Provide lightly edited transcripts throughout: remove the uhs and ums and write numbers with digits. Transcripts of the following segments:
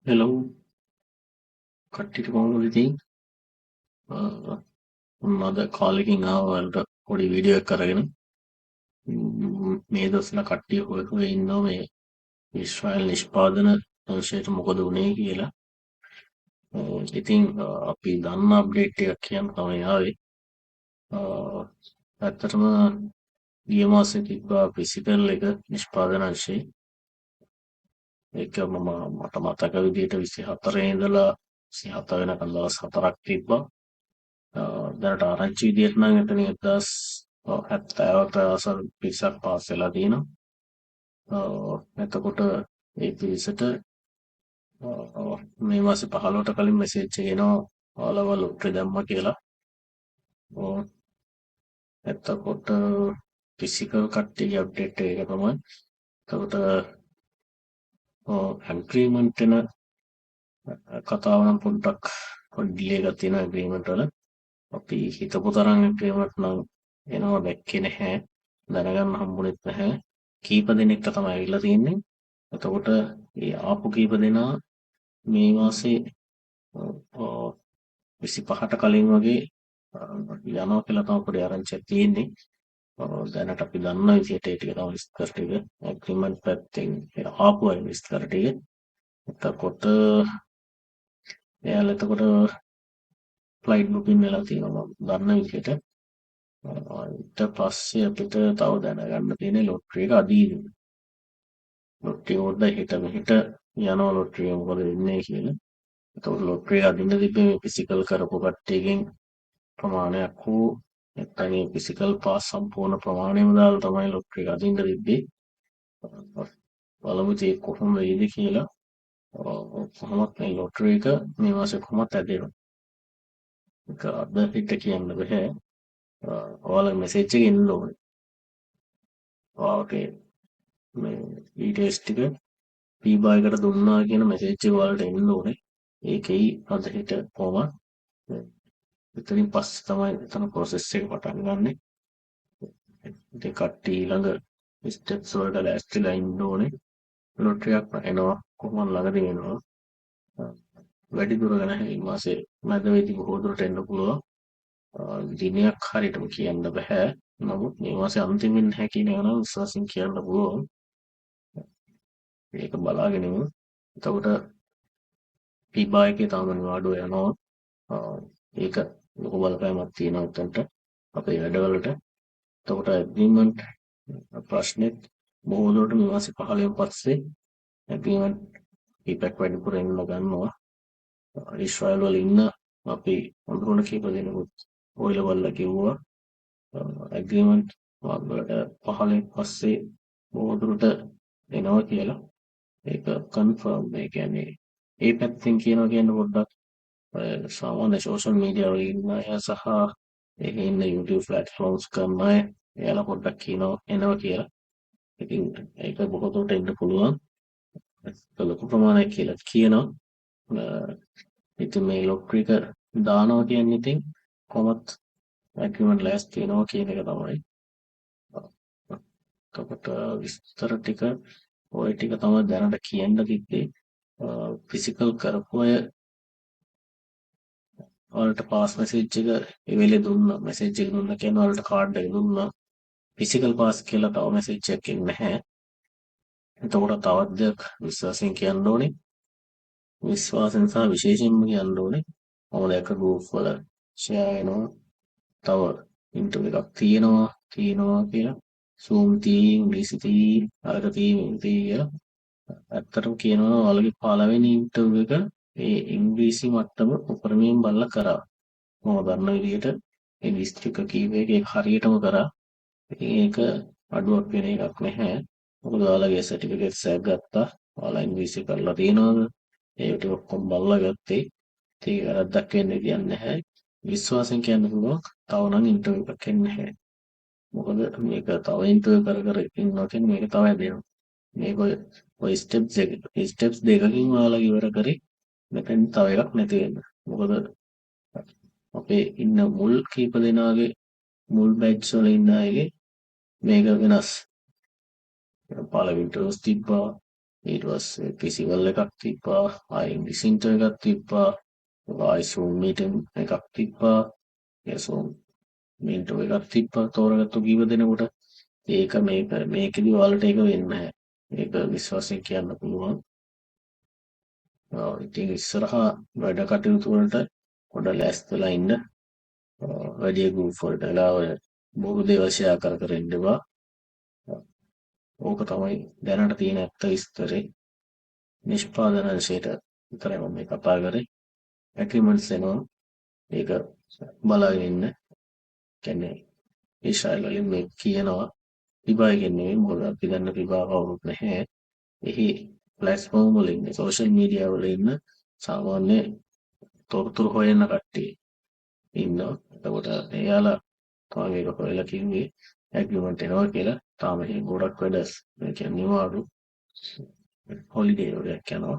Hello කට්ටිට කොහොමද ඉතින් මද කාලෙකින් ආවලට පොඩි වීඩියෝ එකක් අරගෙන මේ දවස්වල කට්ටිය හොය හොය ඉන්නවා මේ ඊශ්‍රායල් නිෂ්පාදන විශේෂ මොකද වුනේ කියලා. ඉතින් අපි දන්න අප්ඩේට් එකක් කියන්න තමයි ආවේ. ඇත්තටම ගිය මාසේ තිබ්බා ෆිසිකල් එක නිෂ්පාදන අංශේ. ඒක මට මතක විදිහට 24 ඉඳලා 27 වෙනකන් දවස් 4ක් තිබ්බා. දැනට ආරංචි විදිහට නම් එතන 70කට ආසන්න පිරිසක් පාස් වෙලා තියෙනවා. එතකොට ඒ පිරිසට මේ මාසේ 15ට කලින් මෙසේජ් එක එනවා ඔයාලව ලොටරි දැම්මා කියලා. එතකොට ෆිසිකල් කට්ටියගේ අප්ඩේට් එක තමයි. එතකොට ඇග්‍රීමන්ට් වෙන කතාව නම් පොඩ්ඩක් ඩිලේ එකක් තියෙනවා ඇග්‍රීමන්ට් වල. අපි හිතපු තරම් ඇග්‍රීමන්ට් නම් එනවා දැක්කේ නැහැ. දැනගන්න හම්බුනේත් නැහැ. කීප දෙනෙක්ට තමයි ඇවිල්ලා තියෙන්නේ. එතකොට ඒ ආපු කීප දෙනා මේ මාසේ 25ට කලින් වගේ යනවා කියලා තමයි පොඩි ආරංචියක් තියෙන්නේ. දැනට අපි දන්න විදිහට ඒ ටික තමයි විස්තර ටික ඇග්‍රීමන්ට් පැත්තෙන් ආපු අය විස්තර ටික. එතකොට එයාලා එතකොට ෆ්ලයිට් බුකින් වෙලා තියෙනවා මම දන්න විදිහට. ඊට පස්සේ අපිට තව දැනගන්න තියෙන්නේ ලොටරි එක අදීන. ලොටරි උඩ හිට මෙහිට යනවා ලොටරි එක මොකද වෙන්නේ කියලා. එතකොට ලොටරි එක අදින්න තිබ්බේ මේ ෆිසිකල් කරපු කට්ටියකින් ප්‍රමාණයක් හෝ නැත්නම් මේ ෆිසිකල් පාස් සම්පූර්ණ ප්‍රමාණයම දාලා තමයි ලොටරි එක අදින්න තිබ්බේ. බලමු ඉතින් කොහොම වෙයිද කියලා. කොහොමත් මේ ලොටරි එක මේ මාසේ කොහොමත් ඇදෙනවා. ඒක අද හිට කියන්න බෑ. ඔයාලා මෙසේජ් එක එන්න ඕනේ. ඔයාගේ මේ ඩීටේල්ස් ටික පීබා එකට දුන්නා කියන මෙසේජ් එක ඔයාලට එන්න ඕනේ. ඒකෙයි අද හිට කොහොමත් එතනින් පස්සේ තමයි එතන process එක පටන් ගන්නෙ. ඉතින් කට්ටිය ඊළඟ ස්ටෙප්ස් වලට ලෑස්තිලා ඉන්න ඕනේ. ලොටරි එකක් එනවා කොහොමද ළඟදී එනවා. වැඩි දුර නැහැ මේ මාසේ මැද වෙදි බොහෝ දුරට එන්න පුළුවන්. දිනයක් හරියටම කියන්න බෑ. නමුත් මේ මාසේ අන්තිමින් නැහැ කියන එක නම් විශ්වාසයෙන් කියන්න පුළුවන්. ඒක බලාගෙන ඉමු. එතකොට පීබා එකේ තාම නිවාඩුව යනවා. ඒක ලොකු බලපෑමක් තියෙනවා උතන්ට අපේ වැඩවලට. එතකොට ඇග්‍රීමන්ට් ප්‍රශ්නෙත් බොහෝ දුරට මේ මාසේ 15න් පස්සේ ඇග්‍රීමන්ට් ෆීඩ්බැක් වැඩිපුර එන්න ගන්නවා. ඊශ්‍රායල් වල ඉන්න අපි අඳුරන කීප දෙනෙකුත් ඔයලා බලලා කිව්වා ඇග්‍රීමන්ට් වලට 15න් පස්සේ බොහෝ දුරට එනවා කියලා. ඒක කන්ෆර්ම්. ඒ කියන්නේ ඒ පැත්තෙන් කියනවා කියන්නේ පොඩ්ඩක් සාමාන්‍ය සෝෂල් මීඩියා වල ඉන්න අය සහ ඒකේ ඉන්න YouTube platforms කරන අය එයාලා පොඩ්ඩක් කියනවා එනවා කියලා. ඉතින් ඒක බොහෝ දුරට එන්න පුළුවන්. ලොකු ප්‍රමාණයක් කියලා කියනවා. ඉතින් මේ ලොටරි එක දානවා කියන්නේ ඉතින් කොහොමත් ඇග්‍රීමන්ට් ලෑස්ති වෙනවා කියන එක තමයි. එතකොට විස්තර ටික ඔය ටික තමයි දැනට කියන්න තිබ්බේ. ෆිසිකල් කරපු අය ඔයාලට පාස් මෙසේජ් එක ඒ වෙලේ දුන්නා. මෙසේජ් එක දුන්නා කියන්නේ ඔයාලට කාඩ් එක දුන්නා. ෆිසිකල් පාස් කියලා තව මෙසේජ් එකක් එන්නේ නැහැ. එතකොට තවත් දෙයක් විශ්වාසයෙන් කියන්න ඕනේ. විශ්වාසයෙන් සහ විශේෂයෙන්ම කියන්න ඕනේ. මම දැක්ක ගෲප් වල ෂෙයා වෙනවා. තව ඉන්ටර්විව් එකක් තියෙනවා කියලා. Zoom තියෙයි, ඉංග්‍රීසි තියෙයි, අරක තියෙයි කියලා. ඇත්තටම කියනවා ඔයාලගේ පළවෙනි ඉන්ටර්විව් එක ඒ ඉංග්‍රීසි මට්ටම උපරිමයෙන් බලලා කරා. මම දන්න විදිහට ඒ දිස්ත්‍රික්ක කීපයක ඒක හරියටම කරා. ඉතින් ඒක අඩුවක් වෙන එකක් නැහැ. මොකද ඔයාලගේ සර්ටිෆිකේට්ස් එකක් ගත්තා. ඔයාලා ඉංග්‍රීසි කරලා තියෙනවද? ඒ ටික ඔක්කොම බලලා ගත්තේ. ඒක වැරද්දක් වෙන්න විදියක් නැහැ. විශ්වාසයෙන් කියන්න පුළුවන්. තව නම් ඉන්ටර්විව් එකක් එන්නේ නැහැ. මොකද මේක තව ඉන්ටර්විව් කර ඉන්නවා කියන්නේ මේක තව ඇදෙනවා. මේක ඔය ස්ටෙප්ස් දෙකකින් ඔයාලා ඉවර කරේ මෙතෙන් තව එකක් නැති වෙන්න. මොකද අපේ ඉන්න මුල් කීප දෙනාගේ මුල් බැච් වල ඉන්න අයගේ මේක වෙනස්. පළවෙනි ටර්ස් තිබ්බා. ඊට පස්සේ ෆිසිකල් එකක් තිබ්බා. ආයෙ ඉංග්‍රීසි ඉන්ටර් එකක් තිබ්බා. ආයෙ Zoom මීටින් එකක් තිබ්බා. ඒ Zoom මින්ටෝ එකක් තිබ්බා තෝරගත්තු කීප දෙනෙකුට. ඒක මේකෙදි ඔයාලට ඒක වෙන්නේ නැහැ. ඒක විශ්වාසයෙන් කියන්න පුළුවන්. ඉතින් ඉස්සරහා වැඩ කටයුතු වලට පොඩ ලෑස්තිලා ඉන්න. වැඩි ගෲප් වලට වෙලා ඔය බොරු දේවල් ෂෙයා කර කර ඉන්න එපා. ඕක තමයි දැනට තියෙන ඇත්ත විස්තරේ. නිෂ්පාදන අංශයට විතරයි මම මේ කතා කරේ. ඇග්‍රීමන්ට්ස් එනවා. ඒක බලාගෙන ඉන්න. කියන්නේ ඊශ්‍රායල් වලින් මේ කියනවා විභාග නෙමෙයි මොකද අපි දන්න විභාග කවුරුත් නැහැ. එහි ප්ලැට්ෆෝම් වල ඉන්න සෝෂල් මීඩියා වල ඉන්න සාමාන්‍ය තොරතුරු හොයන කට්ටිය ඉන්නවා. එතකොට එයාලා තමයි මේක හොයලා කිව්වේ ඇග්‍රීමන්ට් එනවා කියලා. තාම එහෙ ගොඩක් වැඩ ඒ කියන්නේ නිවාඩු හොලිඩේ වලක් යනවා.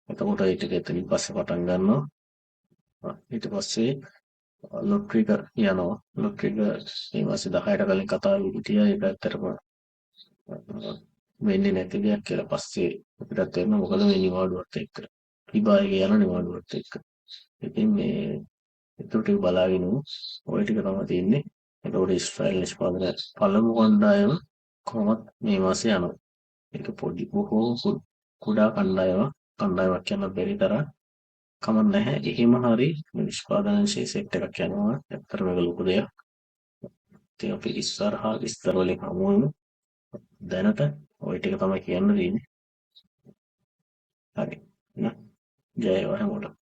එතකොට ඒ ටික එතනින් පස්සේ පටන් ගන්නවා. ඊට පස්සේ ලොට්‍රි එක යනවා. ලොට්‍රි එක මේ මාසේ 10ට කලින් කතා විදියා ඒක ඇත්තටම වෙන්නේ නැති දෙයක් කියලා පස්සේ අපිට තේරෙනවා මොකද මේ නිවාඩුවත් එක්ක. විභාගය යන නිවාඩුවත් එක්ක. ඉතින් මේ ඒකට ටික බලාගෙන ඔය ටික තමයි තියෙන්නේ. එතකොට ඊශ්‍රායල් නිෂ්පාදන පළමු කණ්ඩායම කොහොමත් මේ මාසේ යනවා. ඒක පොඩි බොහෝ කුඩා කණ්ඩායමක් යන බැරි තරම් කමක් නැහැ. එහෙම හරි නිෂ්පාදන අංශයේ සෙට් එකක් යනවා. ඇත්තටම මේක ලොකු දෙයක්. ඉතින් අපි ඉස්සරහා විස්තර වලින් හමු වෙමු. දැනට ওই ටික තමයි කියන්න තියෙන්නේ. හරි. ජය වේවා හැමෝටම.